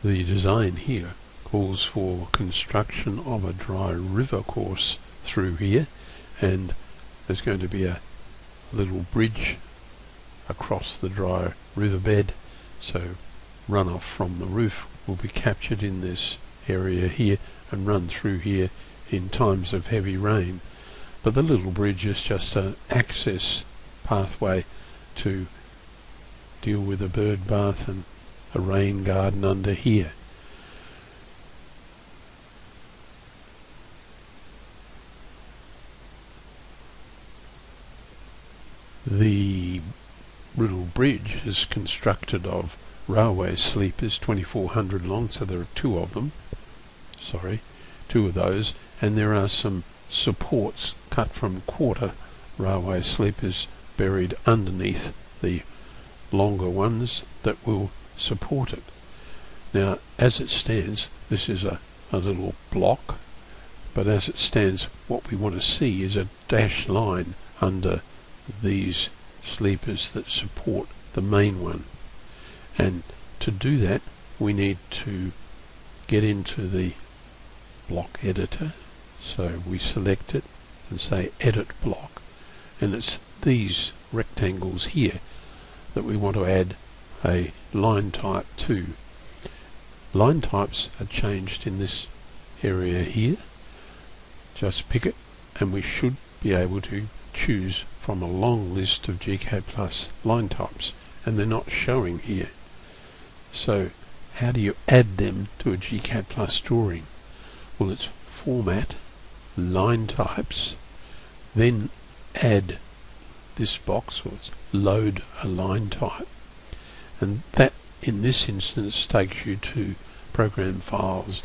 The design here calls for construction of a dry river course through here, and there's going to be a little bridge across the dry riverbed, so runoff from the roof will be captured in this area here and run through here in times of heavy rain. But the little bridge is just an access pathway to deal with a bird bath and a rain garden under here. The little bridge is constructed of railway sleepers, 2400 long, so there are two of those, and there are some supports cut from quarter railway sleepers buried underneath the longer ones that will support it. Now, as it stands, this is a little block, but as it stands, what we want to see is a dashed line under these sleepers that support the main one. And to do that, we need to get into the block editor. So we select it and say edit block, and it's these rectangles here that we want to add a line type to. Line types are changed in this area here. Just pick it and we should be able to choose from a long list of gCADPlus line types, and they're not showing here. So how do you add them to a gCADPlus drawing? Well, it's Format, Line Types, then add this box, or it's Load a Line Type, and that in this instance takes you to Program Files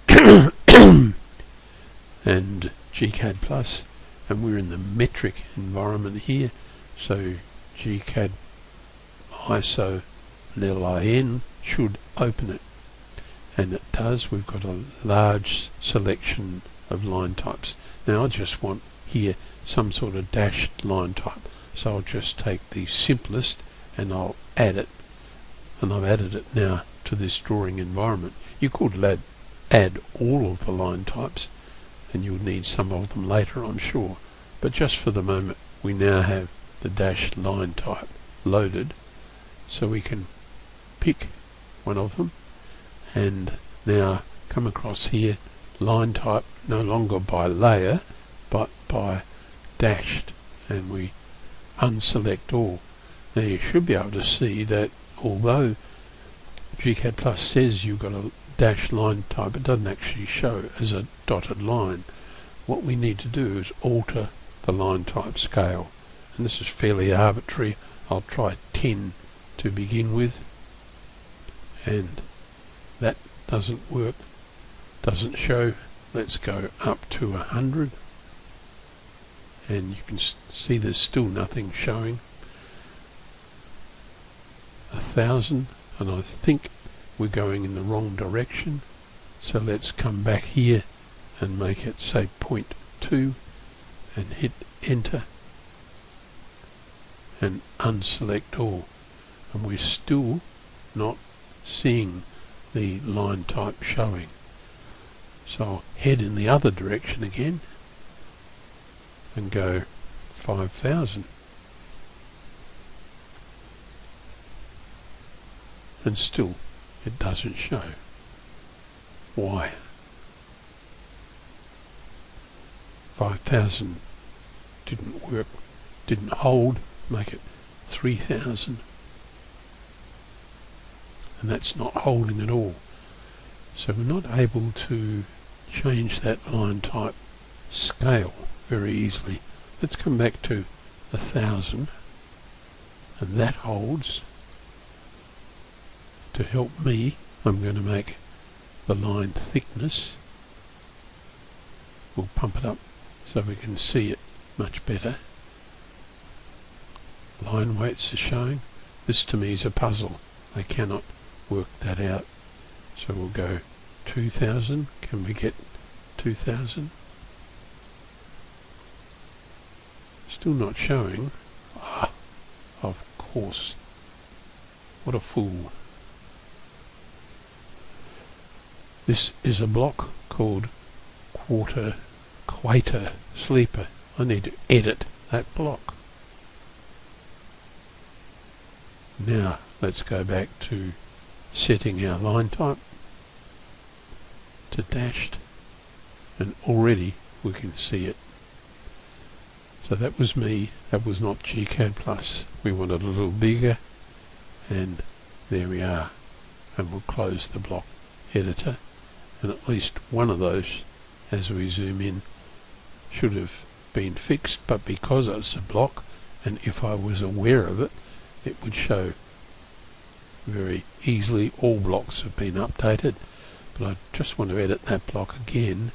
and gCADPlus, and we're in the metric environment here, so gCAD ISO LIN should open it, and it does. We've got a large selection of line types. Now I just want here some sort of dashed line type, so I'll just take the simplest and I'll add it, and I've added it now to this drawing environment. You could add all of the line types, and you'll need some of them later, I'm sure, but just for the moment we now have the dashed line type loaded, so we can pick one of them and now come across here, line type no longer by layer but by dashed, and we unselect all. Now you should be able to see that although gCADPlus says you've got a dashed line type, it doesn't actually show as a dotted line. What we need to do is alter the line type scale, and this is fairly arbitrary. I'll try 10 to begin with, and that doesn't work, doesn't show. Let's go up to 100, and you can see there's still nothing showing. 1000, and I think we're going in the wrong direction, so let's come back here and make it say 0.2 and hit enter and unselect all, and we're still not seeing the line type showing. So I'll head in the other direction again and go 5000, and still it doesn't show. Why? 5000 didn't work, didn't hold. Make it 3000, and that's not holding at all. So we're not able to change that line type scale very easily. Let's come back to 1000, and that holds. To help me, I'm going to make the line thickness, we'll pump it up so we can see it much better. Line weights are showing. This to me is a puzzle. I cannot work that out. So we'll go 2000. Can we get 2000? Still not showing. Ah, of course. What a fool. This is a block called Quater Sleeper. I need to edit that block. Now let's go back to setting our line type to dashed, and already we can see it. So that was me, that was not gCADPlus. We want it a little bigger, and there we are. And we'll close the block editor, and at least one of those, as we zoom in, should have been fixed, but because it's a block, and if I was aware of it, it would show very easily all blocks have been updated. But I just want to edit that block again,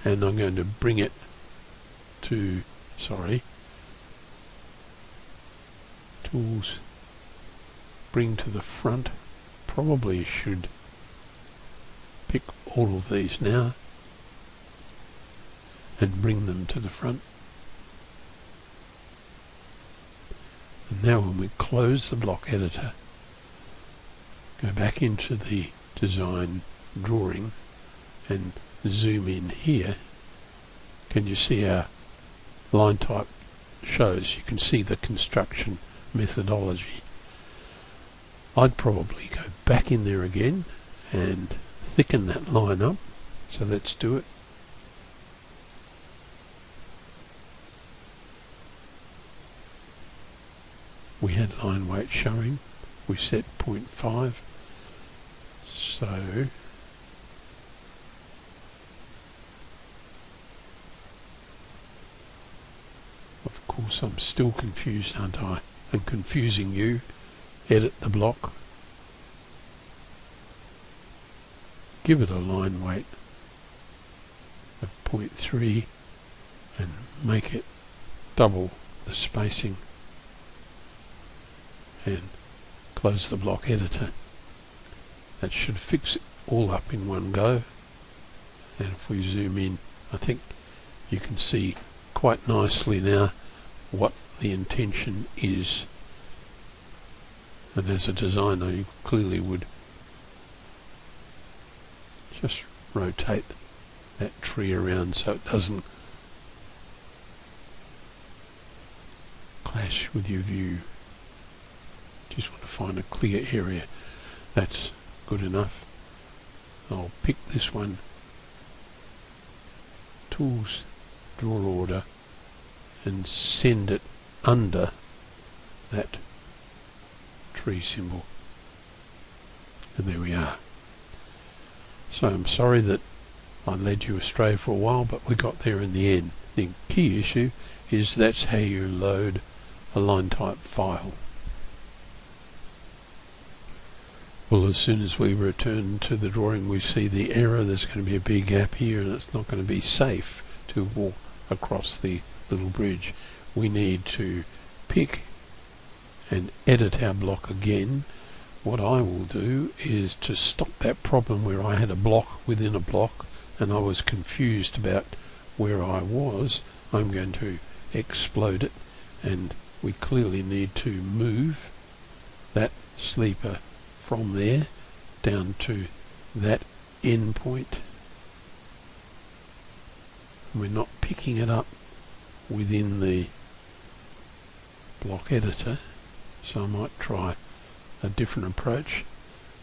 and I'm going to bring it to, tools, bring to the front. Probably should pick all of these now and bring them to the front. And now when we close the block editor, go back into the design drawing and zoom in here, can you see our line type shows? You can see the construction methodology. I'd probably go back in there again and thicken that line up. So let's do it. We had line weight showing. We set 0.5. So of course I'm still confused, aren't I? And confusing you. Edit the block. Give it a line weight of 0.3 and make it double the spacing, and close the block editor. That should fix it all up in one go. And if we zoom in, I think you can see quite nicely now what the intention is. And as a designer, you clearly would just rotate that tree around so it doesn't clash with your view. Just want to find a clear area. That's good enough. I'll pick this one, tools, draw order, and send it under that tree symbol. And there we are. So I'm sorry that I led you astray for a while, but we got there in the end. The key issue is that's how you load a line type file. Well, as soon as we return to the drawing, we see the error. There's going to be a big gap here, and it's not going to be safe to walk across the little bridge. We need to pick and edit our block again. What I will do is to stop that problem where I had a block within a block and I was confused about where I was. I'm going to explode it, and we clearly need to move that sleeper from there down to that end point. We're not picking it up within the block editor, so I might try a different approach.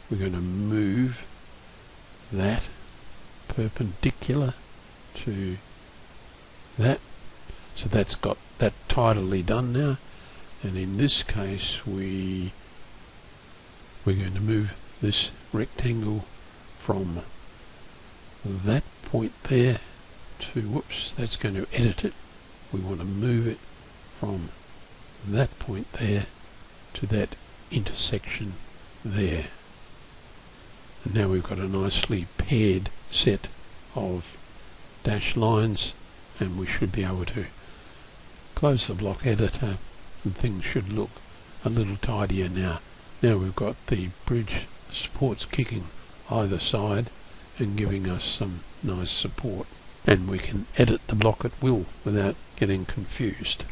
We're going to move that perpendicular to that, so that's got that tidily done now. And in this case we're going to move this rectangle from that point there to, whoops, that's going to edit it. We want to move it from that point there to that intersection there. And now we've got a nicely paired set of dashed lines, and we should be able to close the block editor and things should look a little tidier now. Now we've got the bridge supports kicking either side and giving us some nice support, and we can edit the block at will without getting confused.